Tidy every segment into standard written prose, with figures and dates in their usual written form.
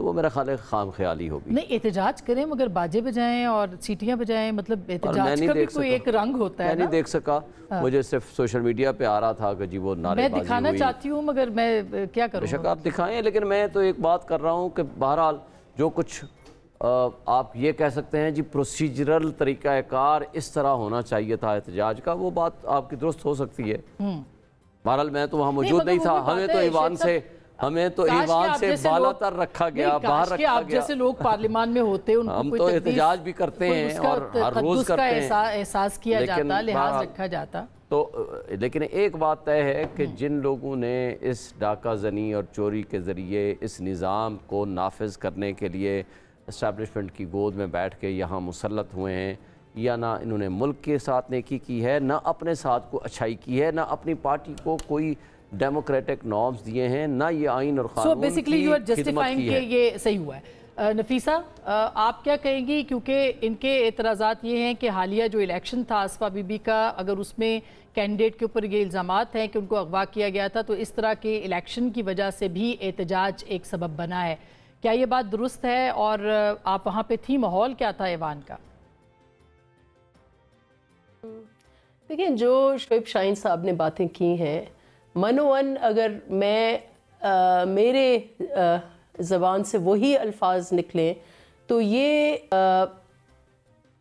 تو وہ میرا خیال ہے خام خیالی ہوگی. نہیں احتجاج کریں مگر باجے بجائیں اور سیٹیاں بجائیں, مطلب احتجاج کا بھی کوئی ایک رنگ ہوتا ہے نا. میں نہیں دیکھ سکا, مجھے صرف سوشل میڈیا پہ آ رہا تھا کہ جی وہ نعرے بازی میں دکھانا چاہتی ہوں مگر میں کیا کروں. بے شک آپ دکھائیں, لیکن میں تو ایک بات کر رہا ہوں کہ بہرحال جو کچھ آپ یہ کہہ سکتے ہیں جی پروسیجرل طریقہ کار اس طرح ہونا چاہیے تھا احتجاج کا, وہ بات آپ کی درست ہو سکتی ہے. بہرحال میں تو وہاں موجود نہیں تھا, ہمیں تو ایوان سے بالا تر رکھا گیا, باہر رکھا گیا. آپ جیسے لوگ پارلیمان میں ہوتے ان کو ہم تو احتجاج بھی کرتے ہیں اور ہر روز کرتے ہیں, احساس کیا جاتا, لحاظ رکھا جاتا. تو لیکن ایک بات طے ہے کہ جن لوگوں نے اس ڈاکہ زنی اور چوری کے ذریعے اس نظام کو نافذ کرنے کے لیے اسٹیبلشمنٹ کی گود میں بیٹھ کے یہاں مسلط ہوئے ہیں, یا نہ انہوں نے ملک کے ساتھ نیکی کی ہے, نہ اپنے ساتھ کو اچھائی کی ہے, نہ اپنی پارٹی کو کوئی ڈیموکریٹک نارمز دیے ہیں, نہ یہ آئین اور قانون کی خدمت کی ہے. یہ صحیح ہوا ہے. نفیسہ آپ کیا کہیں گی, کیونکہ ان کے اعتراضات یہ ہیں کہ حالیہ جو الیکشن تھا آصفہ بی بی کا, اگر اس میں کینڈیڈیٹ کے اوپر یہ الزامات ہیں کہ ان کو اغوا کیا گیا تھا, تو اس طرح کے الیکشن کی وجہ سے بھی احتجاج ایک سبب بنا ہے. کیا یہ بات درست ہے, اور آپ وہاں پہ تھی, ماحول کیا تھا ایوان کا؟ دیکھیں جو شعیب شاہین صاحب نے باتیں کی ہیں, منوان اگر میں میرے زبان سے وہی الفاظ نکلیں تو یہ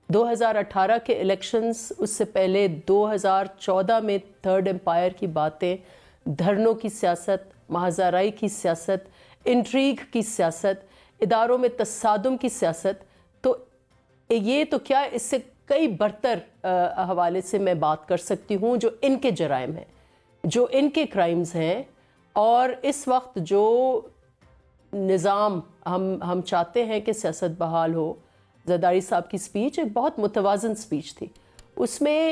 2018 کے الیکشنز, اس سے پہلے 2014 میں تھرڈ امپائر کی باتیں, دھرنوں کی سیاست, محاذارائی کی سیاست, انٹریگ کی سیاست, اداروں میں تصادم کی سیاست, تو یہ تو کیا اس سے کئی برتر حوالے سے میں بات کر سکتی ہوں جو ان کے جرائم ہیں, جو ان کے کرائمز ہیں. اور اس وقت جو نظام ہم چاہتے ہیں کہ سیاست بحال ہو, زرداری صاحب کی سپیچ ایک بہت متوازن سپیچ تھی, اس میں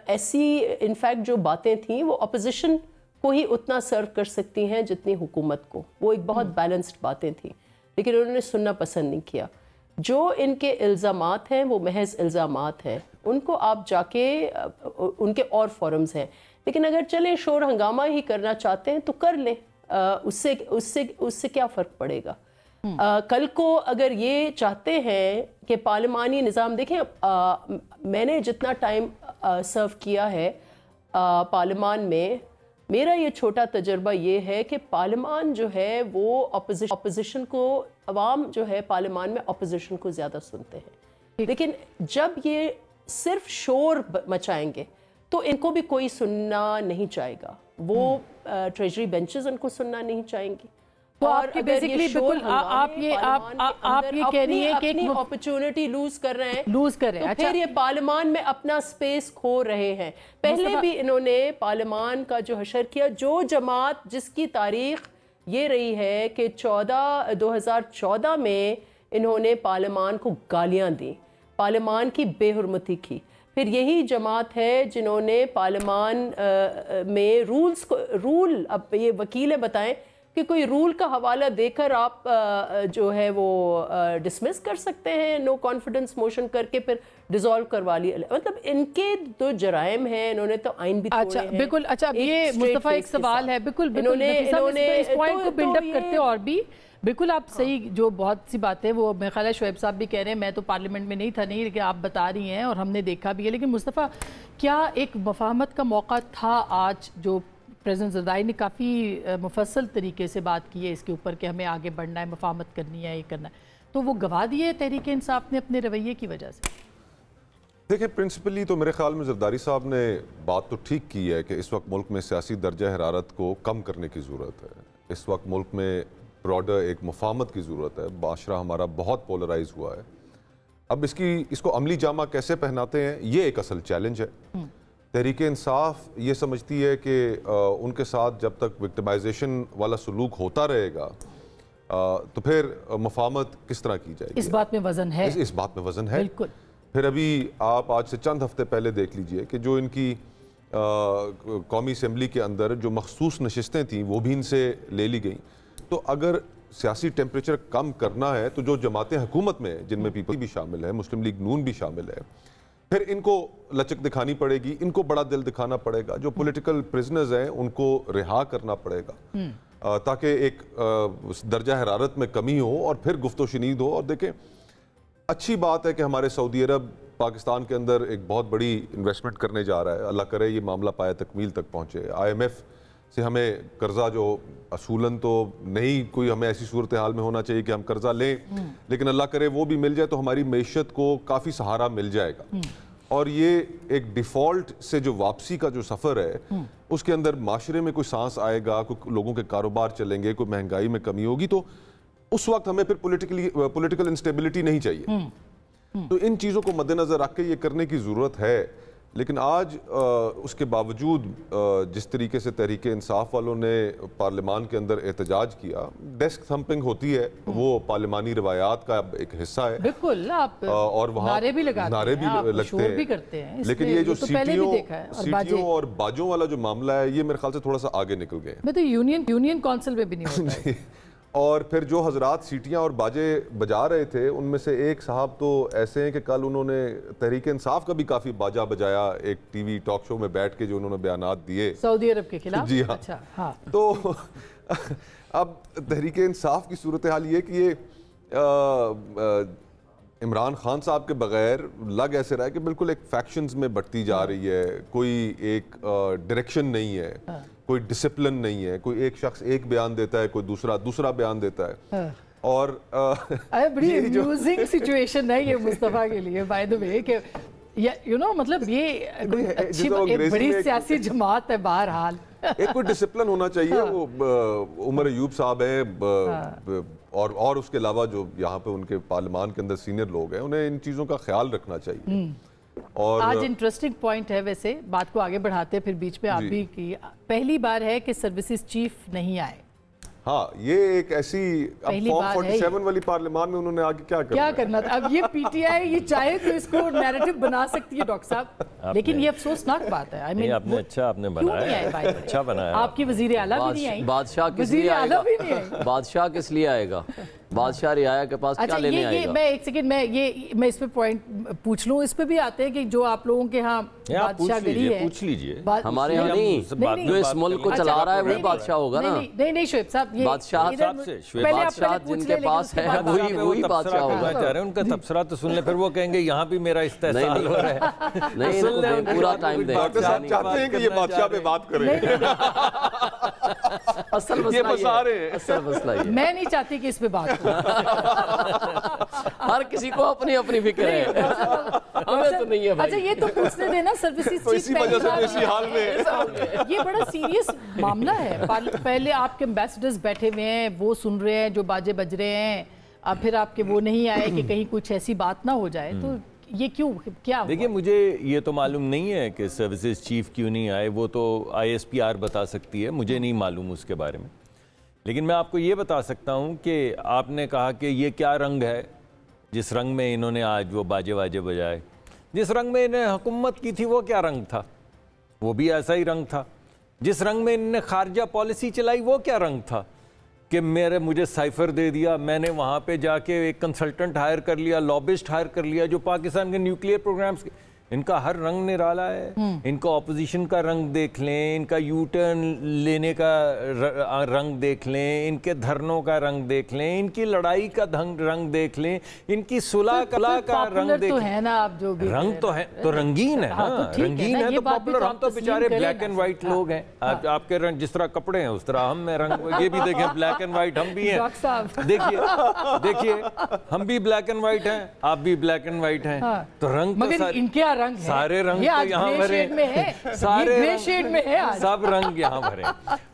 ایسی انفیکٹ جو باتیں تھیں وہ اپوزیشن کو ہی اتنا سرو کر سکتی ہیں جتنی حکومت کو, وہ ایک بہت بیلنسڈ باتیں تھیں, لیکن انہوں نے سننا پسند نہیں کیا. جو ان کے الزامات ہیں وہ محض الزامات ہیں, ان کو آپ جا کے ان کے اور فورمز ہیں, لیکن اگر چلیں شور ہنگامہ ہی کرنا چاہتے ہیں تو کر لیں, اس سے کیا فرق پڑے گا. کل کو اگر یہ چاہتے ہیں کہ پارلیمانی نظام, دیکھیں میں نے جتنا ٹائم سرو کیا ہے پارلیمان میں, میرا یہ چھوٹا تجربہ یہ ہے کہ پارلیمان جو ہے وہ اپوزیشن کو, عوام جو ہے پارلیمان میں اپوزیشن کو زیادہ سنتے ہیں, لیکن جب یہ صرف شور مچائیں گے تو ان کو بھی کوئی سننا نہیں چاہے گا, وہ ٹریجری بینچز ان کو سننا نہیں چاہیں گی. اور بیسیکلی بالکل آپ یہ کہہ رہی ہیں کہ اپنی اپرچونٹی لوز کر رہے ہیں, تو پھر یہ پارلیمان میں اپنا سپیس کھو رہے ہیں. پہلے بھی انہوں نے پارلیمان کا جو حشر کیا, جو جماعت جس کی تاریخ یہ رہی ہے کہ 2014 میں انہوں نے پارلیمان کو گالیاں دیں, پارلیمان کی بے حرمتی کی, پھر یہی جماعت ہے جنہوں نے پارلیمان میں رول, اب یہ وکیلیں بتائیں کہ کوئی رول کا حوالہ دے کر آپ جو ہے وہ ڈسمس کر سکتے ہیں, نو کانفیڈنس موشن کر کے پھر ڈیزالو کروا لی. مطلب ان کے دو جرائم ہیں, انہوں نے تو آئین بھی توڑے ہیں. بالکل. اچھا اب یہ مصطفیٰ ایک سوال ہے, بالکل اس پوائنٹ کو بلڈ اپ کرتے, اور بھی بالکل آپ صحیح, جو بہت سی باتیں وہ میرے خیال ہے شعیب صاحب بھی کہہ رہے ہیں, میں تو پارلیمنٹ میں نہیں تھا, نہیں, لیکن آپ بتا رہی ہیں اور ہم نے دیکھا بھی ہے. لیکن مصطفیٰ کیا ایک مفاہمت کا موقع تھا آج, جو پریزیڈنٹ زرداری نے کافی مفصل طریقے سے بات کی ہے اس کے اوپر کہ ہمیں آگے بڑھنا ہے, مفاہمت کرنی ہے, یہ کرنا ہے, تو وہ گوا دیے تحریک انصاف نے اپنے رویے کی وجہ سے؟ دیکھیں پرنسپلی تو میرے خیال میں زرداری صاحب نے بات تو ٹھیک کی ہے کہ اس وقت ملک میں سیاسی درجہ حرارت کو کم کرنے کی ضرورت ہے. اس وقت ملک میں براڈر ایک مفاہمت کی ضرورت ہے, معاشرہ ہمارا بہت پولرائز ہوا ہے. اب اس کو عملی جامہ کیسے پہناتے ہیں, یہ ایک اصل چیلنج ہے. تحریک انصاف یہ سمجھتی ہے کہ ان کے ساتھ جب تک وکٹمائزیشن والا سلوک ہوتا رہے گا تو پھر مفاہمت کس طرح کی جائے گی. اس بات میں وزن ہے, اس بات میں وزن ہے. بالکل. پھر ابھی آپ آج سے چند ہفتے پہلے دیکھ لیجئے کہ جو ان کی قومی اسمبلی کے اندر جو مخصوص نشستیں تھیں وہ بھی ان سے لے لی گئیں. تو اگر سیاسی ٹیمپریچر کم کرنا ہے تو جو جماعتیں حکومت میں, جن میں پیپل بھی شامل ہے, مسلم لیگ نون بھی شامل ہے, پھر ان کو لچک دکھانی پڑے گی, ان کو بڑا دل دکھانا پڑے گا. جو پولیٹیکل پرزنرز ہیں ان کو رہا کرنا پڑے گا. تاکہ ایک درجہ حرارت میں کمی ہو اور پھر گفت و شنید ہو. اور دیکھیں اچھی بات ہے کہ ہمارے سعودی عرب پاکستان کے اندر ایک بہت بڑی انویسٹمنٹ کرنے جا رہا ہے. اللہ کرے یہ معاملہ پائے تکمیل تک پہنچے. IMF سے ہمیں قرضہ جو اصولاً تو نہیں کوئی ہمیں ایسی صورتحال میں ہونا چاہیے کہ ہم قرضہ لیں, لیکن اللہ کرے وہ بھی مل جائے تو ہماری معیشت کو کافی سہارا مل جائے گا. اور یہ ایک ڈیفالٹ سے جو واپسی کا جو سفر ہے اس کے اندر معاشرے میں کوئی سانس آئے گا, کوئی لوگوں کے کاروبار چلیں گے, کوئی مہنگائی میں کمی ہوگی, تو اس وقت ہمیں پھر پولیٹیکل انسٹیبلٹی نہیں چاہیے. تو ان چیزوں کو مد نظر رکھ کے یہ کرنے کی ضرورت ہے. لیکن آج اس کے باوجود جس طریقے سے تحریک انصاف والوں نے پارلیمان کے اندر احتجاج کیا, ڈیسک تھمپنگ ہوتی ہے, وہ پارلیمانی روایات کا ایک حصہ ہے. بالکل, آپ اور وہاں نعرے بھی لگاتے ہیں, آپ شور بھی کرتے ہیں, لیکن یہ جو سیٹیوں اور باجوں والا جو معاملہ ہے یہ میرے خیال سے تھوڑا سا آگے نکل گئے. میں تو یونین کونسل میں بھی نہیں ہوتا ہے. اور پھر جو حضرات سیٹیاں اور باجے بجا رہے تھے ان میں سے ایک صاحب تو ایسے ہیں کہ کل انہوں نے تحریک انصاف کا بھی کافی باجا بجایا ایک ٹی وی ٹاک شو میں بیٹھ کے, جو انہوں نے بیانات دیے سعودی عرب کے خلاف. جی ہاں. اچھا ہاں. تو اب تحریک انصاف کی صورتحال یہ کہ یہ عمران خان صاحب کے بغیر لگ ایسے رہا ہے کہ بالکل ایک فیکشنز میں بٹتی جا رہی ہے, کوئی ایک ڈائریکشن نہیں ہے, کوئی ڈسپلن نہیں ہے, کوئی ایک شخص ایک بیان دیتا ہے, کوئی دوسرا بیان دیتا ہے. اور بڑی امیوزنگ سچویشن ہے یہ مصطفیٰ کے لیے بائی دی وے کہ مطلب یہ ایک بڑی سیاسی جماعت ہے. بہرحال ایک کوئی ڈسپلن ہونا چاہیے. وہ عمر ایوب صاحب ہیں اور اس کے علاوہ جو یہاں پہ ان کے پارلیمان کے اندر سینئر لوگ ہیں, انہیں ان چیزوں کا خیال رکھنا چاہیے. اور آج انٹرسٹنگ پوائنٹ ہے, ویسے بات کو آگے بڑھاتے پھر بیچ میں آپ بھی کی, پہلی بار ہے کہ سروسز چیف نہیں آئے. ہاں یہ ایک ایسی فارم 47 والی پارلیمان میں انہوں نے آگے کیا کرنا تھا. اب یہ پی ٹی آئی یہ چاہے تو اس کو نیریٹو بنا سکتی ہے ڈاکٹر صاحب, لیکن یہ افسوسناک بات ہے. آپ نے اچھا بنایا. آپ کی وزیر اعلیٰ بھی نہیں آئی. بادشاہ کس لیے آئے گا؟ بادشاہ رعایا کے پاس کیا لینے آئے گا؟ میں ایک سیکنڈ میں اس پہ پوائنٹ پوچھ لوں. اس پہ بھی آتے ہیں کہ جو آپ لوگوں کے ہاں بادشاہ گری ہے, پوچھ لیجئے. ہمارے یہاں نہیں, جو اس ملک کو چلا رہا ہے وہی بادشاہ ہوگا نا. نہیں شعیب صاحب, بادشاہ جن کے پاس ہے وہی بادشاہ ہوگا. ان کا تبصرہ تو سن لیں, پھر وہ کہیں گے یہاں بھی میرا استحصال ہو رہا ہے. نہیں, پورا ٹائم دیں. ڈاکٹر صاحب چاہتے ہیں کہ یہ بادشاہ پہ بات کریں. اصل مسئلہ یہ, میں نہیں چاہتی کہ اس پہ بات ہر کسی کو اپنی اپنی فکر ہے, ہمیں تو نہیں ہے بھائی. اچھا یہ تو پوچھنے دینا سروسز چیف یہ بڑا سیریس معاملہ ہے. پہلے آپ کے ایمبیسڈرز بیٹھے ہوئے ہیں, وہ سن رہے ہیں جو باجے بج رہے ہیں, اب پھر آپ کے وہ نہیں آئے کہ کہیں کچھ ایسی بات نہ ہو جائے. تو یہ کیا دیکھیں, مجھے یہ تو معلوم نہیں ہے کہ سروسز چیف کیوں نہیں آئے, وہ تو ISPR بتا سکتی ہے, مجھے نہیں معلوم اس کے بارے میں. لیکن میں آپ کو یہ بتا سکتا ہوں کہ آپ نے کہا کہ یہ کیا رنگ ہے جس رنگ میں انہوں نے آج وہ باجے بجائے. جس رنگ میں انہیں حکومت کی تھی وہ کیا رنگ تھا؟ وہ بھی ایسا ہی رنگ تھا. جس رنگ میں انہوں نے خارجہ پالیسی چلائی وہ کیا رنگ تھا کہ مجھے سائفر دے دیا, میں نے وہاں پہ جا کے ایک کنسلٹنٹ ہائر کر لیا, لابسٹ ہائر کر لیا جو پاکستان کے نیوکلیئر پروگرامز کے. ان کا ہر رنگ نرالا ہے. ان کا اپوزیشن کا رنگ دیکھ لیں, ان کا یو ٹرن لینے کا رنگ دیکھ لیں, ان کے دھرنوں کا رنگ دیکھ لیں, ان کی لڑائی کا رنگ دیکھ لیں, ان کی صلح کا رنگ دیکھ لیں. رنگ تو ہے, تو رنگین ہے, رنگین ہے تو پاپولر. ہم تو بیچارے بلیک اینڈ وائٹ لوگ ہیں. آپ کے رنگ جس طرح کپڑے ہیں اس طرح ہم میں رنگ. یہ بھی دیکھیں بلیک اینڈ وائٹ ہم بھی ہیں. دیکھیے ہم بھی بلیک اینڈ وائٹ ہیں, آپ بھی بلیک اینڈ وائٹ ہیں. تو رنگ تو سارے رنگ تو یہاں بھرے, سارے سب رنگ یہاں بھرے.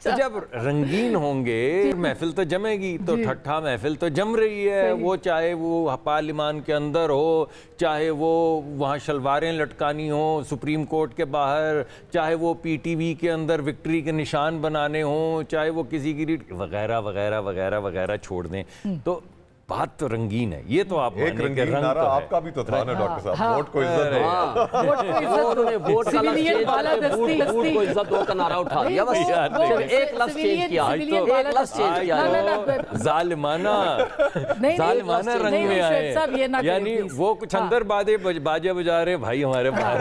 تو جب رنگین ہوں گے محفل تو جمے گی. تو ٹھٹھا محفل تو جم رہی ہے, وہ چاہے وہ پارلیمان کے اندر ہو, چاہے وہ وہاں شلواریں لٹکانی ہوں سپریم کورٹ کے باہر, چاہے وہ PTV کے اندر وکٹری کے نشان بنانے ہوں, چاہے وہ کسی کی وغیرہ وغیرہ وغیرہ وغیرہ چھوڑ دیں. تو بات تو رنگین ہے. یہ تو آپ ایک رنگین نعرہ آپ کا بھی تو تھا نا ڈاکٹر صاحب, ووٹ کو عزت دو. ووٹ کو عزت دو کا نعرہ اٹھا دیا, بس ایک لفظ چینج کیا. ظالمانہ رنگ میں آئے, یعنی وہ کچھ اندر باجے بجا رہے, بھائی ہمارے باہر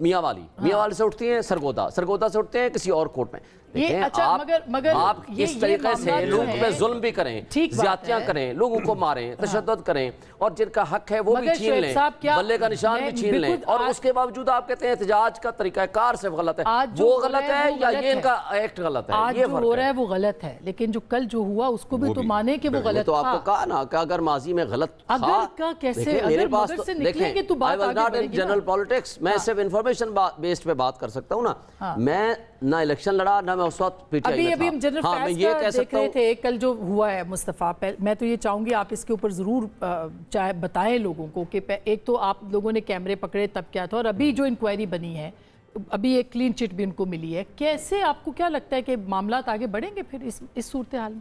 میاں والی سے اٹھتی ہیں سرگودا سے اٹھتے ہیں کسی اور کورٹ میں. آپ اس طریقے سے لوگوں پہ ظلم بھی کریں, زیادتیاں کریں, لوگوں کو ماریں, تشدد کریں, اور جن کا حق ہے وہ بھی چھین لیں, بلے کا نشان بھی چھین لیں, اور اس کے باوجود آپ کہتے ہیں احتجاج کا طریقہ کار صرف غلط ہے. وہ غلط ہے یا یہ ان کا ایکٹ غلط ہے؟ آج جو ہو رہا ہے وہ غلط ہے, لیکن جو کل جو ہوا اس کو بھی تو مانے کہ وہ غلط تھا. تو آپ کو کہا نا کہ اگر ماضی میں غلط تھا, میرے پاس دیکھیں I was not in general politics, میں صرف انفارمیشن بیسڈ پہ بات کر سکتا ہوں نا. میں نہ الیکشن لڑا نہ میں اس وقت پی ٹی آئی میں تھا. ابھی ہم جنرل فیس کا دیکھ رہے تھے کل جو ہوا ہے مصطفیٰ. میں تو یہ چاہوں گی آپ اس کے اوپر ضرور چاہے بتائیں لوگوں کو کہ ایک تو آپ لوگوں نے کیمرے پکڑے تب کیا تھا, اور ابھی جو انکوائری بنی ہے, ابھی ایک کلین چٹ بھی ان کو ملی ہے. کیسے آپ کو کیا لگتا ہے کہ معاملات آگے بڑھیں گے پھر اس صورتحال میں؟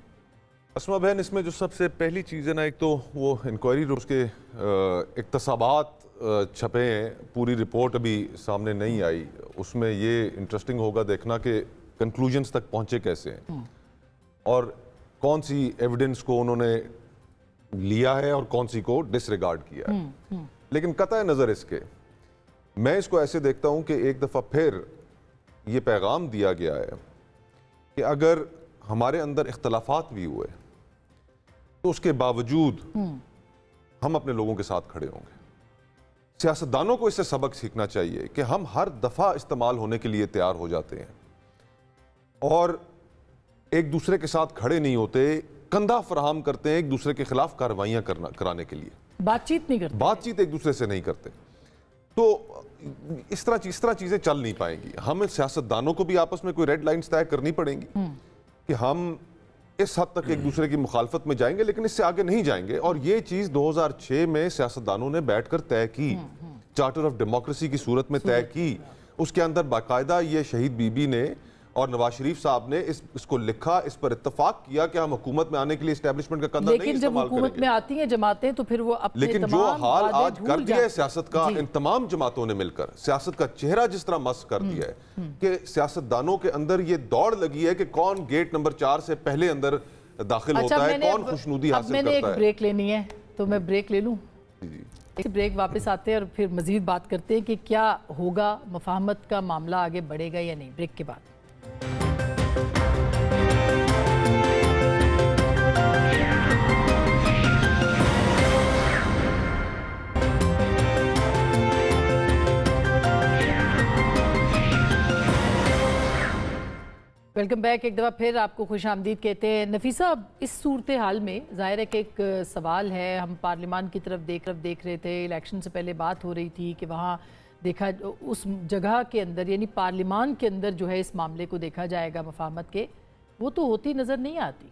اسما بہن, اس میں جو سب سے پہلی چیز ہے نا, ایک تو وہ انکوائری روز کے اقتصابات چھپے ہیں, پوری رپورٹ ابھی سامنے نہیں آئی. اس میں یہ انٹرسٹنگ ہوگا دیکھنا کہ کنکلوژنز تک پہنچے کیسے ہیں, اور کون سی ایویڈنس کو انہوں نے لیا ہے اور کون سی کو ڈس ریگارڈ کیا ہے. لیکن قطع نظر اس کے, میں اس کو ایسے دیکھتا ہوں کہ ایک دفعہ پھر یہ پیغام دیا گیا ہے کہ اگر ہمارے اندر اختلافات بھی ہوئے تو اس کے باوجود ہم اپنے لوگوں کے ساتھ کھڑے ہوں گے. سیاستدانوں کو اس سے سبق سیکھنا چاہیے کہ ہم ہر دفعہ استعمال ہونے کے لیے تیار ہو جاتے ہیں اور ایک دوسرے کے ساتھ کھڑے نہیں ہوتے, کندھا فراہم کرتے ہیں ایک دوسرے کے خلاف کارروائیاں کرانے کے لیے, بات چیت ایک دوسرے سے نہیں کرتے. تو اس طرح چیزیں چل نہیں پائیں گی. ہمیں سیاستدانوں کو بھی آپس میں کوئی ریڈ لائنز طے کرنی پڑیں گی کہ ہم اس حد تک ایک دوسرے کی مخالفت میں جائیں گے لیکن اس سے آگے نہیں جائیں گے. اور یہ چیز 2006 میں سیاستدانوں نے بیٹھ کر طے کی, چارٹر آف ڈیموکریسی کی صورت میں طے کی. اس کے اندر باقاعدہ یہ شہید بی بی نے اور نواز شریف صاحب نے اس کو لکھا, اس پر اتفاق کیا کہ ہم حکومت میں آنے کے لیے اسٹیبلشمنٹ کا کندھا نہیں استعمال کریں گے. لیکن جب حکومت میں آتی ہیں جماعتیں تو پھر وہ اپنے لیکن جو حال آج کر دیا ہے سیاست کا ان تمام جماعتوں نے مل کر, سیاست کا چہرہ جس طرح مسخ کر دیا ہے کہ سیاستدانوں کے اندر یہ دوڑ لگی ہے کہ کون گیٹ نمبر 4 سے پہلے اندر داخل ہوتا ہے, کون خوشنودی حاصل کرتا ہے. میں نے ایک بریک لینی ہے تو میں بریک لے لوں. ایک بریک واپس آتے ہیں اور پھر مزید بات کرتے ہیں کہ کیا ہوگا, مفاہمت کا معاملہ آگے بڑھے گا یا نہیں. بریک کے بعد ویلکم بیک. ایک دفعہ پھر آپ کو خوش آمدید کہتے ہیں. نفیسہ, اس صورتحال میں ظاہر ہے کہ ایک سوال ہے, ہم پارلیمان کی طرف دیکھ رہے تھے, الیکشن سے پہلے بات ہو رہی تھی کہ وہاں دیکھا اس جگہ کے اندر یعنی پارلیمان کے اندر جو ہے اس معاملے کو دیکھا جائے گا مفاہمت کے, وہ تو ہوتی نظر نہیں آتی.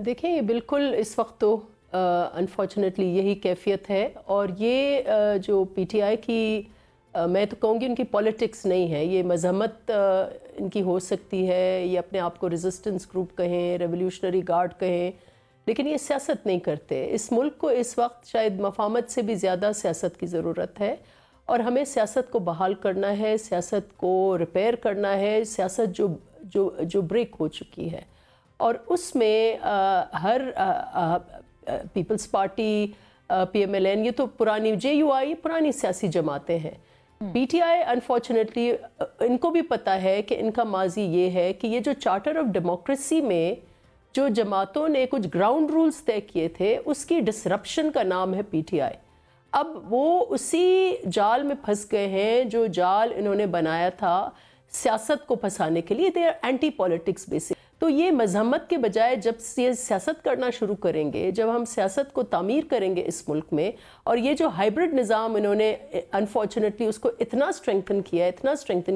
دیکھیں یہ بالکل اس وقت تو انفارچونیٹلی یہی کیفیت ہے, اور یہ جو پی ٹی آئی کی میں تو کہوں گی ان کی پولیٹکس نہیں ہے, یہ مذمت ان کی ہو سکتی ہے, یہ اپنے آپ کو ریزسٹنس گروپ کہیں, ریولیوشنری گارڈ کہیں, لیکن یہ سیاست نہیں کرتے. اس ملک کو اس وقت شاید مفاہمت سے بھی زیادہ سیاست کی ضرورت ہے, اور ہمیں سیاست کو بحال کرنا ہے, سیاست کو ریپیئر کرنا ہے, سیاست جو بریک ہو چکی ہے. اور اس میں ہر Peoples Party, P M L N, یہ تو پرانی جے یو آئی پرانی سیاسی جماعتیں ہیں. پی ٹی آئی انفارچونیٹلی ان کو بھی پتہ ہے کہ ان کا ماضی یہ ہے کہ یہ جو چارٹر آف ڈیموکریسی میں جو جماعتوں نے کچھ گراؤنڈ رولز طے کیے تھے اس کی ڈسرپشن کا نام ہے پی ٹی آئی. اب وہ اسی جال میں پھنس گئے ہیں جو جال انہوں نے بنایا تھا سیاست کو پھنسانے کے لیے. They are anti politics basic. تو یہ مذمت کے بجائے جب یہ سیاست کرنا شروع کریں گے, جب ہم سیاست کو تعمیر کریں گے اس ملک میں, اور یہ جو ہائبرڈ نظام انہوں نے انفارچونیٹلی اس کو اتنا اسٹرینگتھن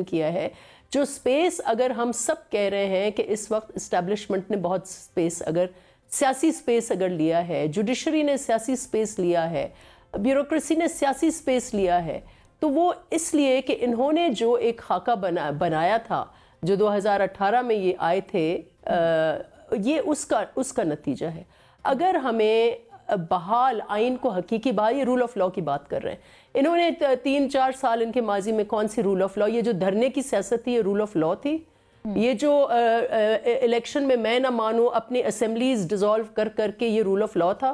کیا ہے, جو سپیس اگر ہم سب کہہ رہے ہیں کہ اس وقت اسٹیبلشمنٹ نے بہت سپیس سیاسی سپیس اگر لیا ہے, جوڈیشری نے سیاسی سپیس لیا ہے, بیوروکریسی نے سیاسی سپیس لیا ہے, تو وہ اس لیے کہ انہوں نے جو ایک خاکہ بنایا تھا جو 2018 میں یہ آئے تھے, یہ اس کا نتیجہ ہے. اگر ہمیں بحال آئین کو حقیقی بحال, یہ رول آف لاء کی بات کر رہے ہیں, انہوں نے 3-4 سال ان کے ماضی میں کون سی رول آف لاء, یہ جو دھرنے کی سیاست تھی یہ رول آف لاء تھی. یہ جو الیکشن میں نہ مانوں اپنی اسمبلیز ڈیزالو کر کے یہ رول آف لاء تھا.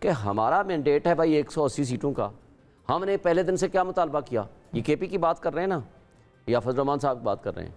کہ ہمارا مینڈیٹ ہے بھائی 180 سیٹوں کا. ہم نے پہلے دن سے کیا مطالبہ کیا؟ یہ کے پی کی بات کر رہے ہیں نا, یا فضل الرحمان صاحب کی بات کر رہے ہیں.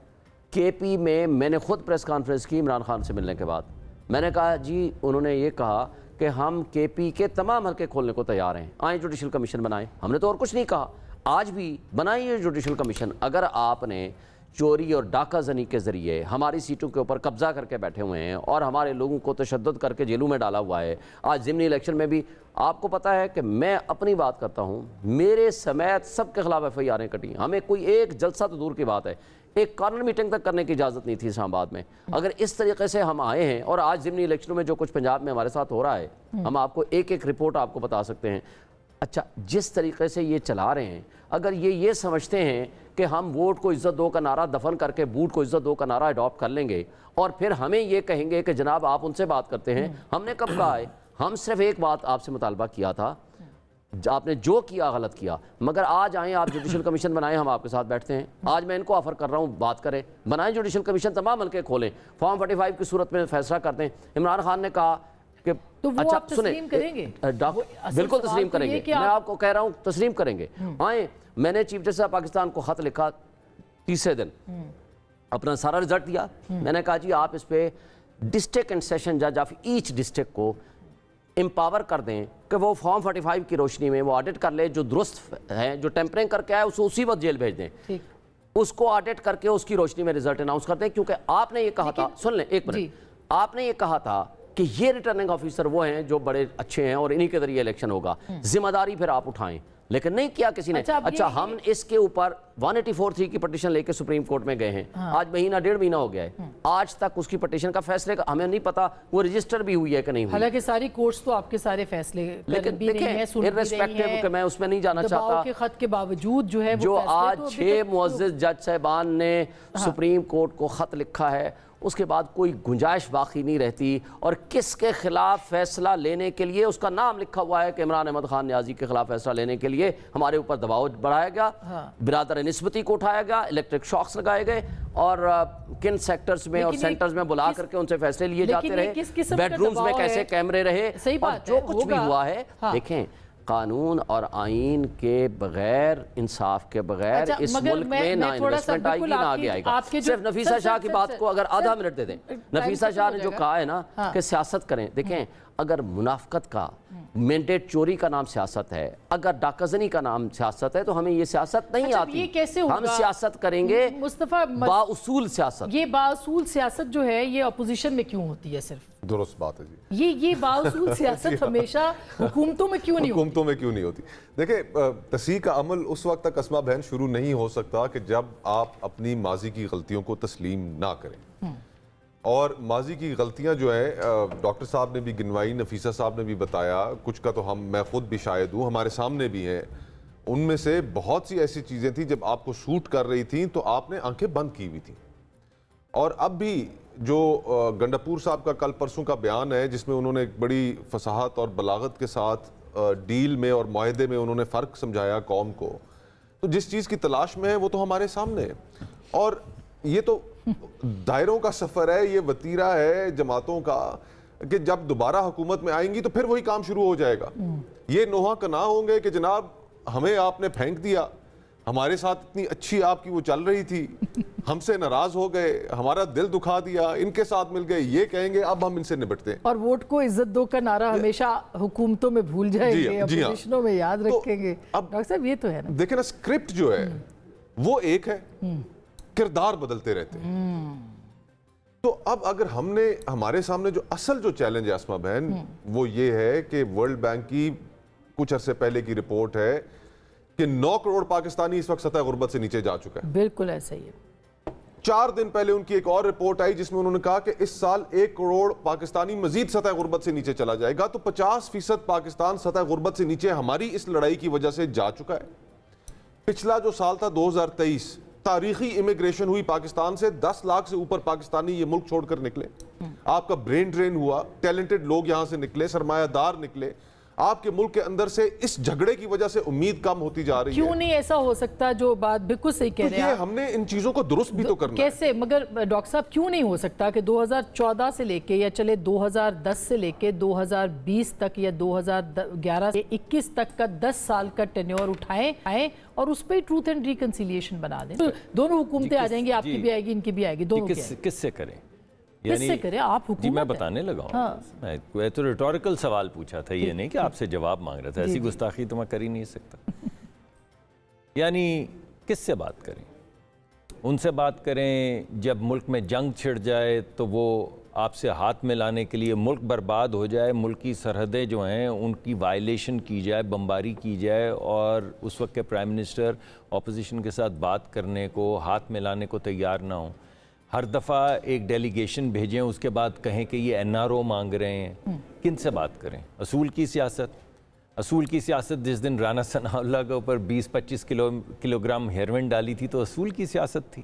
کے پی میں نے خود پریس کانفرنس کی عمران خان سے ملنے کے بعد. میں نے کہا جی, انہوں نے یہ کہا کہ ہم کے پی کے تمام حلقے کھولنے کو تیار ہیں, آئیں جوڈیشل کمیشن بنائیں. ہم نے تو اور کچھ نہیں کہا, آج بھی بنائیے جوڈیشل کمیشن. اگر آپ نے چوری اور ڈاکہ زنی کے ذریعے ہماری سیٹوں کے اوپر قبضہ کر کے بیٹھے ہوئے ہیں اور ہمارے لوگوں کو تشدد کر کے جیلوں میں ڈالا ہوا ہے, آج ضمنی الیکشن میں بھی آپ کو پتہ ہے کہ میں اپنی بات کرتا ہوں, میرے سمیت سب کے خلاف ایف آئی آریں کٹی. ہمیں کوئی ایک جلسہ تو دور کی بات ہے, ایک کارنر میٹنگ تک کرنے کی اجازت نہیں تھی اسلام آباد میں. اگر اس طریقے سے ہم آئے ہیں, اور آج ضمنی الیکشنوں میں جو کچھ پنجاب میں ہمارے ساتھ ہو رہا ہے, ہم آپ کو ایک ایک رپورٹ آپ کو بتا سکتے ہیں. اچھا, جس طریقے سے یہ چلا رہے ہیں, اگر یہ سمجھتے ہیں کہ ہم ووٹ کو عزت دو کا نعرہ دفن کر کے بوٹ کو عزت دو کا نعرہ اڈاپٹ کر لیں گے اور پھر ہمیں یہ کہیں گے کہ جناب آپ ان سے بات کرتے ہیں, ہم نے کب کہا ہے؟ ہم صرف ایک بات آپ سے مطالبہ کیا تھا, آپ نے جو کیا غلط کیا. مگر آج آئیں, آپ جوڈیشل کمیشن بنائیں, ہم آپ کے ساتھ بیٹھتے ہیں. آج میں ان کو آفر کر رہا ہوں, بات کریں, بنائیں جوڈیشل کمیشن, تمام حلقے کھولیں, فارم 45 کی صورت میں فیصلہ کر دیں. عمران خان نے کہا کہ اچھا تسلیم کریں گے, بالکل تسلیم کریں گے. میں آپ کو کہہ رہا ہوں تسلیم کریں گے. آئیں, میں نے چیف جسٹس آف پاکستان کو خط لکھا, تیسرے دن اپنا سارا رزلٹ دیا. میں نے کہا جی آپ اس پہ ڈسٹرکٹ اینڈ سیشن جج آف ایچ ڈسٹرکٹ کو امپاور کر دیں کہ وہ فارم 45 کی روشنی میں وہ آڈٹ کر لے, جو درست ہے, جو ٹیمپرنگ کر کے آئے اسے اسی وقت جیل بھیج دیں, اس کو آڈٹ کر کے اس کی روشنی میں رزلٹ اناؤنس کر دیں. کیونکہ آپ نے یہ کہا تھا, سن لیں ایک منٹ, آپ نے یہ کہا تھا کہ یہ ریٹرننگ آفیسر وہ ہیں جو بڑے اچھے ہیں اور انہی کے ذریعے الیکشن ہوگا, ذمہ داری پھر آپ اٹھائیں. لیکن نہیں کیا کسی نے. اچھا, ہم اس کے اوپر 184(3) کی پٹیشن لے کے سپریم کورٹ میں گئے ہیں, آج مہینہ 1.5 مہینہ ہو گیا ہے, آج تک اس کی پٹیشن کا فیصلے کا ہمیں نہیں پتا وہ رجسٹر بھی ہوئی ہے کہ نہیں ہوئی. حالانکہ ساری کورٹس تو آپ کے سارے فیصلے لیکن دیکھیں ارریسپیکٹیو کہ میں اس میں نہیں جانا چاہتا, دباؤ کے خط کے باوجود جو ہے جو آج 6 معزز جج صاحبان نے سپریم کورٹ کو خط لکھا ہے, اس کے بعد کوئی گنجائش باقی نہیں رہتی. اور کس کے خلاف فیصلہ لینے کے لیے اس کا نام لکھا ہوا ہے کہ عمران احمد خان نیازی کے خلاف فیصلہ لینے کے لیے ہمارے اوپر دباؤ بڑھایا گیا, برادر نسبتی کو اٹھایا گیا, الیکٹرک شاکس لگائے گئے, اور کن سیکٹرز میں اور سینٹرز میں بلا کر کے ان سے فیصلے لیے جاتے رہے, بیڈ رومز میں کیسے کیمرے رہے, اور جو کچھ بھی ہوا ہے. دیکھیں, قانون اور آئین کے بغیر, انصاف کے بغیر اس ملک میں نہ انویسٹمنٹ آئے گی نہ آگے آئے گا. صرف نفیسہ شاہ کی بات کو اگر آدھا منٹ دے دیں, نفیسہ شاہ نے جو کہا ہے نا کہ سیاست کریں, دیکھیں اگر منافقت کا مینڈیٹ چوری کا نام سیاست ہے, اگر ڈاکہ زنی کا نام سیاست ہے, تو ہمیں یہ سیاست نہیں آتی. ہم سیاست کریں گے بااصول سیاست. یہ بااصول سیاست جو ہے یہ اپوزیشن میں کیوں ہوتی ہے؟ صرف درست بات ہے جی. یہ بااصول سیاست ہمیشہ حکومتوں میں کیوں نہیں ہوتی؟ حکومتوں میں کیوں نہیں ہوتی؟ دیکھیں, تصحیح کا عمل اس وقت تک اسما بہن شروع نہیں ہو سکتا کہ جب آپ اپنی ماضی کی غلطیوں کو تسلیم نہ کریں. اور ماضی کی غلطیاں جو ہیں ڈاکٹر صاحب نے بھی گنوائی, نفیسہ صاحب نے بھی بتایا, کچھ کا تو میں خود بھی شاہد ہوں, ہمارے سامنے بھی ہیں. ان میں سے بہت سی ایسی چیزیں تھیں جب آپ کو شوٹ کر رہی تھیں تو آپ نے آنکھیں بند کی ہوئی تھیں. اور اب بھی جو گنڈاپور صاحب کا کل پرسوں کا بیان ہے, جس میں انہوں نے ایک بڑی فصاحت اور بلاغت کے ساتھ ڈیل میں اور معاہدے میں انہوں نے فرق سمجھایا قوم کو, تو جس چیز کی تلاش میں ہے وہ تو ہمارے سامنے ہے. اور یہ تو دائروں کا سفر ہے, یہ وتیرہ ہے جماعتوں کا کہ جب دوبارہ حکومت میں آئیں گی تو پھر وہی کام شروع ہو جائے گا. یہ نوحہ کنا ہوں گے کہ جناب ہمیں آپ نے پھینک دیا, ہمارے ساتھ اتنی اچھی آپ کی وہ چل رہی تھی, ہم سے ناراض ہو گئے, ہمارا دل دکھا دیا, ان کے ساتھ مل گئے, یہ کہیں گے اب ہم ان سے نبٹتے ہیں. اور ووٹ کو عزت دو کا نعرہ ہمیشہ حکومتوں میں بھول جائیں گے, اپوزیشنوں میں یاد رکھیں گے. ڈاکٹر صاحب یہ تو ہے نا, دیکھیں نا, اسکرپٹ جو ہے وہ ایک ہے, کردار بدلتے رہتے ہیں. تو اب اگر ہم نے, ہمارے سامنے جو اصل جو چیلنج ہے اسما بہن, وہ یہ ہے کہ ورلڈ بینک کی کچھ عرصے پہلے کی رپورٹ ہے کہ 9 کروڑ پاکستانی اس وقت سطح غربت سے نیچے جا چکا ہے. بالکل ایسا ہی ہے. 4 دن پہلے ان کی ایک اور رپورٹ آئی جس میں انہوں نے کہا کہ اس سال 1 کروڑ پاکستانی مزید سطح غربت سے نیچے چلا جائے گا. تو 50% پاکستان سطح غربت سے نیچے ہماری اس لڑائی کی وجہ سے جا چکا ہے. پچھلا جو سال تھا 2023, تاریخی امیگریشن ہوئی پاکستان سے, 10 لاکھ سے اوپر پاکستانی یہ ملک چھوڑ کر نکلے. آپ کا برین ڈرین ہوا, ٹیلنٹڈ لوگ یہاں سے نکلے, سرمایہ دار نکلے. آپ کے ملک کے اندر سے اس جھگڑے کی وجہ سے امید کم ہوتی جا رہی ہے. کیوں نہیں ایسا ہو سکتا جو بات بالکل صحیح کہہ رہے ہیں ہم نے ان چیزوں کو درست بھی تو کرنا ہے. کیسے؟ مگر ڈاکٹر صاحب کیوں نہیں ہو سکتا کہ 2014 سے لے کے یا چلے 2010 سے لے کے 2020 تک یا 2011 سے 21 تک کا 10 سال کا ٹینیور اٹھائیں اور اس پہ ٹروتھ اینڈ ریکنسیلیشن بنا دیں. دونوں حکومتیں آ جائیں گی, آپ کی بھی آئے گی, ان کی بھی آئے گی, دونوں کس سے کریں؟ کس سے کریں؟ آپ حکومت جی میں بتانے لگا ہوں, میں تو ریٹوریکل سوال پوچھا تھا, یہ نہیں کہ آپ سے جواب مانگ رہا تھا. ایسی گستاخی تو میں کر ہی نہیں سکتا. یعنی کس سے بات کریں؟ ان سے بات کریں جب ملک میں جنگ چھڑ جائے تو وہ آپ سے ہاتھ میں لانے کے لیے, ملک برباد ہو جائے, ملک کی سرحدیں جو ہیں ان کی وائلیشن کی جائے, بمباری کی جائے, اور اس وقت کے پرائم منسٹر اپوزیشن کے ساتھ بات کرنے کو, ہاتھ میں لانے کو تیار نہ ہوں. ہر دفعہ ایک ڈیلیگیشن بھیجیں, اس کے بعد کہیں کہ یہ NRO مانگ رہے ہیں. کن سے بات کریں؟ اصول کی سیاست جس دن رانا ثناء اللہ کے اوپر 20-25 کلو گرام ہیروئن ڈالی تھی تو اصول کی سیاست تھی.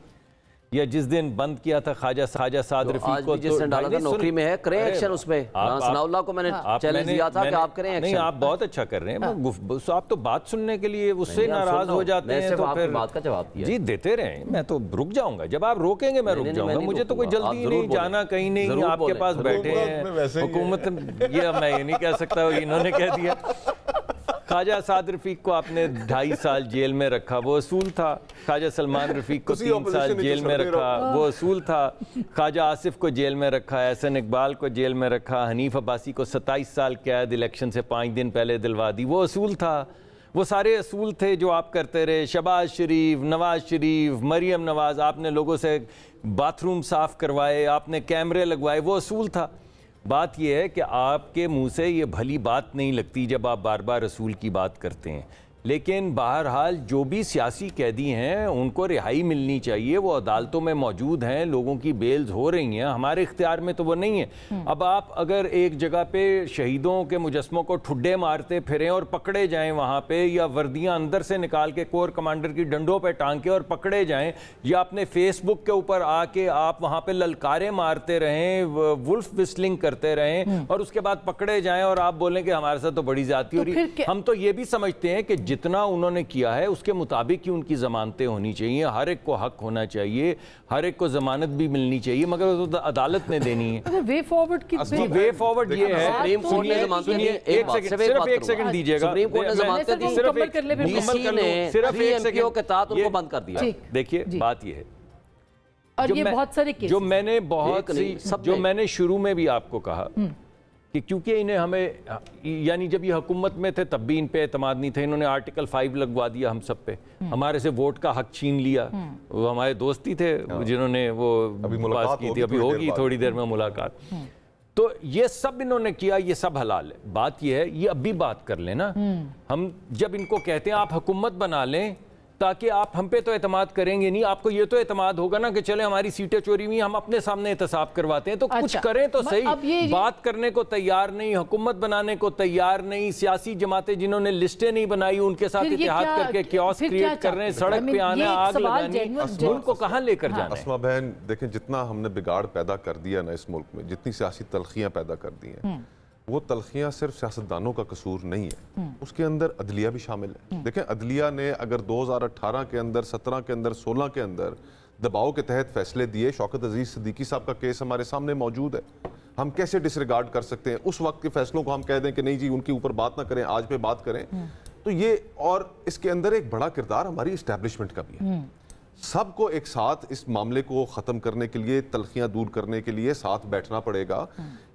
یا جس دن بند کیا تھا خواجہ سعد رفیق کو, جس نے ڈالا تھا نوکری میں ہے, کریں ایکشن اس پہ. رانا ثناء اللہ کو میں نے چیلنج دیا تھا کہ آپ کریں ایکشن. نہیں, آپ بہت اچھا کر رہے ہیں, آپ تو بات سننے کے لیے اس سے ناراض ہو جاتے ہیں. تو پھر بات کا جواب دیا جی دیتے رہیں, میں تو رک جاؤں گا. جب آپ روکیں گے میں رک جاؤں گا, مجھے تو کوئی جلدی نہیں, جانا کہیں نہیں, آپ کے پاس بیٹھے ہیں. حکومت یہ میں یہ نہیں کہہ سکتا, انہوں نے کہہ دیا. خواجہ سعد رفیق کو آپ نے 2.5 سال جیل میں رکھا, وہ اصول تھا. خواجہ سلمان رفیق کو 3 سال جیل میں رکھا, وہ اصول تھا. خواجہ آصف کو جیل میں رکھا, احسن اقبال کو جیل میں رکھا, حنیف عباسی کو 27 سال قید الیکشن سے 5 دن پہلے دلوا دی, وہ اصول تھا. وہ سارے اصول تھے جو آپ کرتے رہے. شہباز شریف, نواز شریف, مریم نواز, آپ نے لوگوں سے باتھ روم صاف کروائے, آپ نے کیمرے لگوائے, وہ اصول تھا. بات یہ ہے کہ آپ کے منہ سے یہ بھلی بات نہیں لگتی جب آپ بار بار اصول کی بات کرتے ہیں. لیکن بہرحال جو بھی سیاسی قیدی ہیں ان کو رہائی ملنی چاہیے, وہ عدالتوں میں موجود ہیں, لوگوں کی بیلز ہو رہی ہیں, ہمارے اختیار میں تو وہ نہیں ہے. اب آپ اگر ایک جگہ پہ شہیدوں کے مجسموں کو ٹھڈے مارتے پھریں اور پکڑے جائیں وہاں پہ, یا وردیاں اندر سے نکال کے کور کمانڈر کی ڈنڈوں پہ ٹانگ کے اور پکڑے جائیں, یا اپنے فیس بک کے اوپر آ کے آپ وہاں پہ للکاریں مارتے رہیں, ولف وسلنگ کرتے رہیں, اور اس کے بعد پکڑے جائیں اور آپ بولیں کہ ہمارے ساتھ تو بڑی زیادتی ہو رہی ہے. ہم تو یہ بھی سمجھتے ہیں کہ جتنا انہوں نے کیا ہے اس کے مطابق ہی ان کی ضمانتیں ہونی چاہیے, ہر ایک کو حق ہونا چاہیے, ہر ایک کو ضمانت بھی ملنی چاہیے, مگر وہ تو عدالت نے دینی ہے. وے فارورڈ کی وے فارورڈ یہ ہے, سپریم کورٹ نے ضمانتیں دی, صرف ایک سیکنڈ دیجیے گا. سپریم کورٹ نے ضمانتیں دی, صرف 3 MPO کے تحت ان کو بند کر دیا. دیکھیے بات یہ ہے, اور یہ بہت سارے کیسز جو میں نے بہت سی, جو میں نے شروع میں بھی آپ کو کہا کہ کیونکہ انہیں ہمیں, یعنی جب یہ حکومت میں تھے تب بھی ان پہ اعتماد نہیں تھے, انہوں نے آرٹیکل 5 لگوا دیا ہم سب پہ, ہمارے سے ووٹ کا حق چھین لیا. وہ ہمارے دوست ہی تھے جنہوں نے وہ پاس کی تھی, ابھی ہوگی تھوڑی دیر میں ملاقات. تو یہ سب انہوں نے کیا, یہ سب حلال ہے. بات یہ ہے, یہ اب بھی بات کر لیں نا, ہم جب ان کو کہتے ہیں آپ حکومت بنا لیں تاکہ آپ ہم پہ تو اعتماد کریں گے نہیں, آپ کو یہ تو اعتماد ہوگا نا کہ چلے ہماری سیٹیں چوری ہوئی, ہم اپنے سامنے احتساب کرواتے ہیں, تو کچھ کریں تو صحیح. بات کرنے کو تیار نہیں, حکومت بنانے کو تیار نہیں, سیاسی جماعتیں جنہوں نے لسٹیں نہیں بنائی ان کے ساتھ اتحاد کر کے کیوس کریٹ کر رہے ہیں, سڑک پہ آنا, آگ لگانی, ملک کو کہاں لے کر جانا ہے. اسما بہن دیکھیں, جتنا ہم نے بگاڑ پیدا کر دیا نا اس ملک میں, جتنی سیاسی تلخیاں پیدا کر دی ہیں, وہ تلخیاں صرف سیاستدانوں کا قصور نہیں ہے, اس کے اندر عدلیہ بھی شامل ہے. دیکھیں عدلیہ نے اگر 2018 کے اندر, 17 کے اندر, 16 کے اندر دباؤ کے تحت فیصلے دیے, شوکت عزیز صدیقی صاحب کا کیس ہمارے سامنے موجود ہے, ہم کیسے ڈس ریگارڈ کر سکتے ہیں اس وقت کے فیصلوں کو؟ ہم کہہ دیں کہ نہیں جی ان کے اوپر بات نہ کریں, آج پہ بات کریں. تو یہ, اور اس کے اندر ایک بڑا کردار ہماری اسٹیبلشمنٹ کا بھی ہے. سب کو ایک ساتھ اس معاملے کو ختم کرنے کے لیے, تلخیاں دور کرنے کے لیے ساتھ بیٹھنا پڑے گا.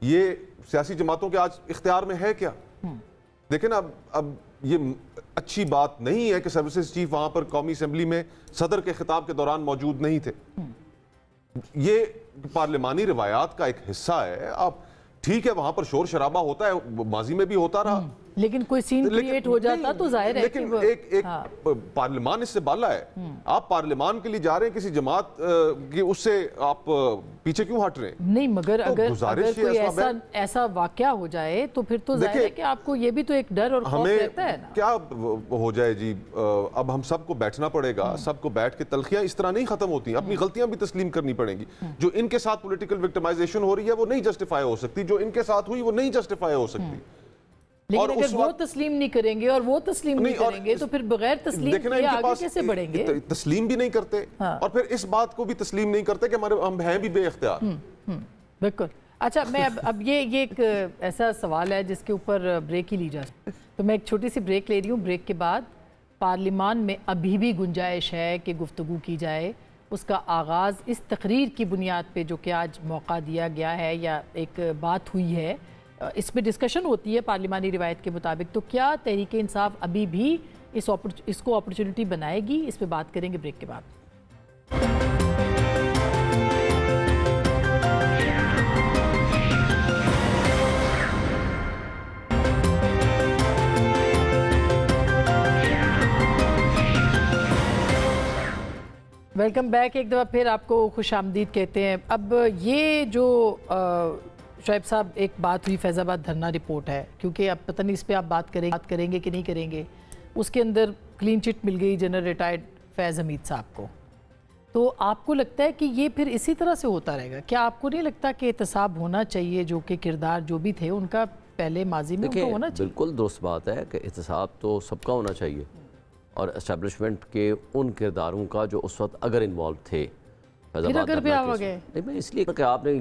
یہ سیاسی جماعتوں کے آج اختیار میں ہے کیا؟ دیکھیں نا, اب یہ اچھی بات نہیں ہے کہ سروسز چیف وہاں پر قومی اسمبلی میں صدر کے خطاب کے دوران موجود نہیں تھے. یہ پارلیمانی روایات کا ایک حصہ ہے. آپ ٹھیک ہے وہاں پر شور شرابہ ہوتا ہے, ماضی میں بھی ہوتا رہا, لیکن کوئی سین کریٹ ہو جاتا تو ظاہر ہے لیکن ایک پارلیمان اس سے بالا ہے. آپ پارلیمان کے لیے جا رہے ہیں کسی جماعت کی, اس سے آپ پیچھے کیوں ہٹ رہے ہیں؟ نہیں, مگر اگر کوئی ایسا واقعہ ہو جائے تو پھر تو ظاہر ہے کہ آپ کو یہ بھی تو ایک ڈر اور خوف رہتا ہے نا. کیا ہو جائے جی, اب ہم سب کو بیٹھنا پڑے گا, سب کو بیٹھ کے, تلخیاں اس طرح نہیں ختم ہوتی, اپنی غلطیاں بھی تسلیم کرنی پڑیں گی. جو ان کے ساتھ پولیٹیکل وکٹمائزیشن ہو رہی ہے وہ نہیں جسٹیفائی ہو سکتی, جو ان کے ساتھ ہوئی وہ نہیں جسٹیفائی ہو سکتی. لیکن اگر وہ تسلیم نہیں کریں گے اور وہ تسلیم نہیں کریں گے تو پھر بغیر تسلیم کیے آگے کیسے بڑھیں گے؟ تسلیم بھی نہیں کرتے اور پھر اس بات کو بھی تسلیم نہیں کرتے کہ ہم ہیں بھی بے اختیار. بالکل. اچھا میں اب یہ ایک ایسا سوال ہے جس کے اوپر بریک ہی لی جا سکتی ہے، تو میں ایک چھوٹی سی بریک لے رہی ہوں. بریک کے بعد پارلیمان میں ابھی بھی گنجائش ہے کہ گفتگو کی جائے. اس کا آغاز اس تقریر کی بنیاد پہ جو کہ آج موقع دیا گیا ہے یا ایک بات ہوئی ہے، اس میں ڈسکشن ہوتی ہے پارلیمانی روایت کے مطابق. تو کیا تحریک انصاف ابھی بھی اس کو اپرچونٹی بنائے گی؟ اس پہ بات کریں گے بریک کے بعد. Welcome back. ایک دفعہ پھر آپ کو خوش آمدید کہتے ہیں. اب یہ جو شعیب صاحب ایک بات ہوئی فیض آباد دھرنا رپورٹ ہے، کیونکہ اب پتہ نہیں اس پہ آپ بات کریں گے کہ نہیں کریں گے. اس کے اندر کلین چٹ مل گئی جنرل ریٹائرڈ فیض حمید صاحب کو. تو آپ کو لگتا ہے کہ یہ پھر اسی طرح سے ہوتا رہے گا؟ کیا آپ کو نہیں لگتا کہ احتساب ہونا چاہیے جو کہ کردار جو بھی تھے ان کا پہلے ماضی میں ان کا ہونا چاہیے؟ بالکل درست بات ہے کہ احتساب تو سب کا ہونا چاہیے، اور اسٹیبلشمنٹ کے ان کرداروں کا جو اس وقت اگر انوالو تھے. پھر اگر بھی آ گئے نہیں، میں اس لیے کہ آپ نے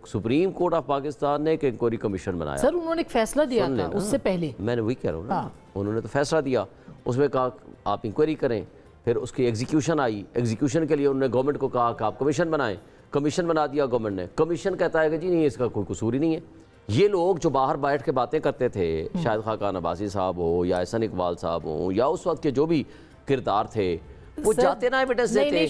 سپریم کورٹ آف پاکستان نے ایک انکوائری کمیشن بنایا. سر انہوں نے ایک فیصلہ دیا تھا اس سے پہلے. میں نے وہی کہہ رہا ہوں نا، انہوں نے تو فیصلہ دیا، اس میں کہا آپ انکوائری کریں. پھر اس کی ایگزیکیوشن آئی، ایگزیکیوشن کے لیے انہوں نے گورنمنٹ کو کہا کہ آپ کمیشن بنائیں. کمیشن بنا دیا گورنمنٹ نے. کمیشن کہتا ہے کہ جی نہیں، اس کا کوئی قصور ہی نہیں ہے. یہ لوگ جو باہر بیٹھ کے باتیں کرتے تھے، شاہد خاقان عباسی صاحب ہو یا احسن اقبال صاحب ہوں یا اس وقت کے جو بھی کردار تھے، وہ جاتے نا ایویڈنس دیتے.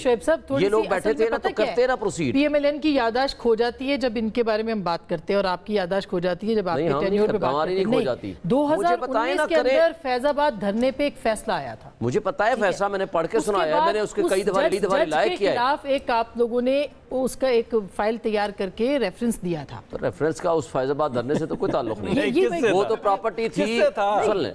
یہ لوگ بیٹھے تھے نا تو کرتے نا proceed. P M L N کی یادداشت کھو جاتی ہے جب ان کے بارے میں ہم بات کرتے ہیں، اور آپ کی یادداشت کھو جاتی ہے جب آپ کے ٹینیور پہ بات کرتے ہیں. نہیں، 2019 کے اندر فیض آباد دھرنے پہ ایک فیصلہ آیا تھا. مجھے پتا ہے فیصلہ، میں نے پڑھ کے سنایا ہے، میں نے اس کے کئی دفعہ لائک کیا ہے. خلاف ایک آپ لوگوں نے اس کا ایک فائل تیار کر کے ریفرنس دیا تھا. تو ریفرنس کا اس فیض آباد دھرنے سے تو کوئی تعلق نہیں. وہ تو پراپرٹی تھی، سن لیں،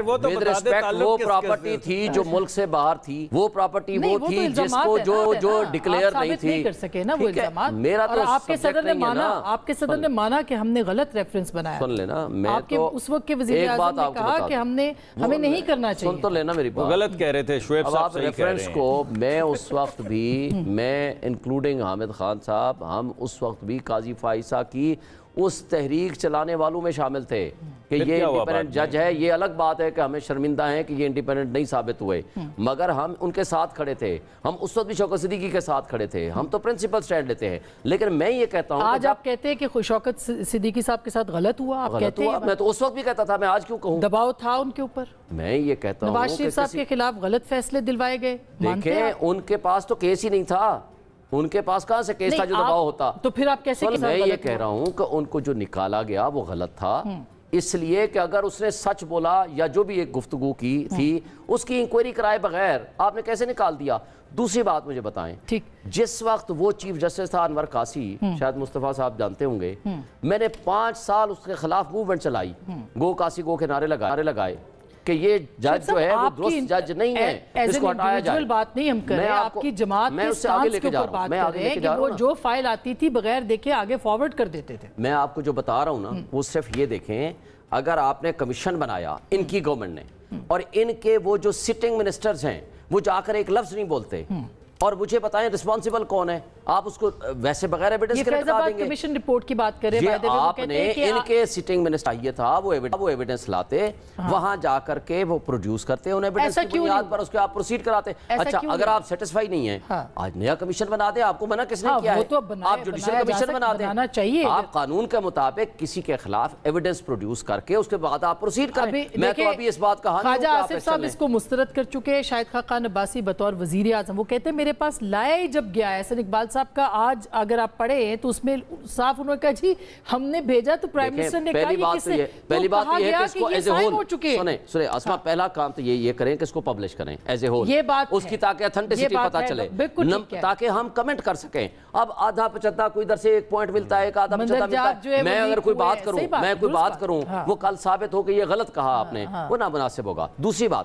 ود ریسپیکٹ وہ پراپرٹی تھی جو ملک سے باہر تھی. وہ پراپرٹی وہ تھی جس کو جو ڈکلیئر نہیں تھی. نہیں کر سکے نا وہ الزامات. میرا تو آپ کے صدر نے مانا، آپ کے صدر نے مانا کہ ہم نے غلط ریفرنس بنایا. سن لینا، میں آپ کے اس وقت کے وزیر اعظم نے کہا کہ ہمیں نہیں کرنا چاہیے. سن تو لینا میری بات. غلط کہہ رہے تھے شعیب صاحب، صحیح کہہ رہے ہیں. ریفرنس کو میں اس وقت بھی، میں انکلوڈنگ حامد خان صاحب، ہم اس وقت بھی قاضی فائزہ کی اس تحریک چلانے والوں میں شامل تھے کہ یہ انڈیپینڈنٹ جج ہے. یہ الگ بات ہے کہ ہمیں شرمندہ ہیں کہ یہ انڈیپینڈنٹ نہیں ثابت ہوئے، مگر ہم ان کے ساتھ کھڑے تھے. ہم اس وقت بھی شوکت صدیقی کے ساتھ کھڑے تھے. ہم تو پرنسپل سٹینڈ لیتے ہیں. لیکن میں یہ کہتا ہوں، آج آپ کہتے ہیں کہ شوکت صدیقی صاحب کے ساتھ غلط ہوا. آپ کہتے ہیں میں تو اس وقت بھی کہتا تھا، میں آج کیوں کہوں؟ دباؤ تھا ان کے اوپر. میں یہ کہتا ہوں نواز شریف صاحب کے خلاف غلط فیصلے دلوائے گئے. دیکھیں ان کے پاس تو کیس ہی نہیں تھا. ان کے پاس کہاں سے کیس تھا جو دباؤ ہوتا؟ تو پھر آپ کیسے؟ میں یہ کہہ رہا ہوں کہ ان کو جو نکالا گیا وہ غلط تھا، اس لیے کہ اگر اس نے سچ بولا یا جو بھی ایک گفتگو کی تھی اس کی انکوائری کرائے بغیر آپ نے کیسے نکال دیا؟ دوسری بات مجھے بتائیں، جس وقت وہ چیف جسٹس تھا انور قاسی، شاید مصطفیٰ صاحب جانتے ہوں گے، میں نے 5 سال اس کے خلاف موومنٹ چلائی، گو قاسی گو کے نعرے لگائے کہ یہ جج جو ہے وہ درست جج نہیں ہے، اس کو ہٹایا جائے. بات نہیں ہم کر رہے ہیں، آپ کی جماعت کے سٹانس کے اوپر بات کر رہے ہیں کہ وہ جو فائل آتی تھی بغیر دیکھے آگے فارورڈ کر دیتے تھے. میں آپ کو جو بتا رہا ہوں نا وہ صرف یہ دیکھیں، اگر آپ نے کمیشن بنایا ان کی گورنمنٹ نے، اور ان کے وہ جو سٹنگ منسٹرز ہیں وہ جا کر ایک لفظ نہیں بولتے، اور مجھے بتائیں رسپانسیبل کون ہے؟ آپ اس کو ویسے بغیر ایویڈنس کے ہٹا دیں گے. کمیشن رپورٹ کی بات کریں، یہ آپ نے ان کے سٹنگ منسٹر یہ تھا وہ ایویڈنس لاتے، وہاں جا کر کے وہ پروڈیوس کرتے، ان ایویڈنس کی بنیاد پر اس کے آپ پروسیڈ کراتے. اچھا اگر آپ سیٹسفائی نہیں ہیں، آج نیا کمیشن بنا دیں. آپ کو منع کس نے کیا ہے؟ آپ جوڈیشل کمیشن بنا دیں. آپ قانون کے مطابق کسی کے خلاف ایویڈنس پروڈیوس کر کے اس کے بعد آپ پروسیڈ کریں. میں تو ابھی اس بات کہا خواجہ آصف صاحب اس کو مسترد کر چکے ہیں. شاہد خاقان عباسی بطور وزیر اعظم وہ کہتے ہیں میرے پاس لایا جب گیا ہے احسن اقبال صاحب کا، آج اگر آپ پڑھیں ہیں تو اس میں صاف انہوں نے کہا جی ہم نے بھیجا تو پرائم منسٹر نے کہا یہ کس نے، پہلی بات یہ ہے کہ اس کو ایز اے ہول ہو چکے. سنیں اسما، پہلا کام تو یہ کریں کہ اس کو پبلش کریں ایز اے ہول، اس کی تاکہ اتھنٹسٹی پتہ چلے، تاکہ ہم کمنٹ کر سکیں. اب آدھا پچھتا کوئی ادھر سے ایک پوائنٹ ملتا ہے، ایک آدھا پچھتا ملتا ہے. میں اگر کوئی بات کروں وہ کل ثابت ہو کہ یہ غلط کہا آپ نے، وہ نامناسب ہوگا. دوسری بات،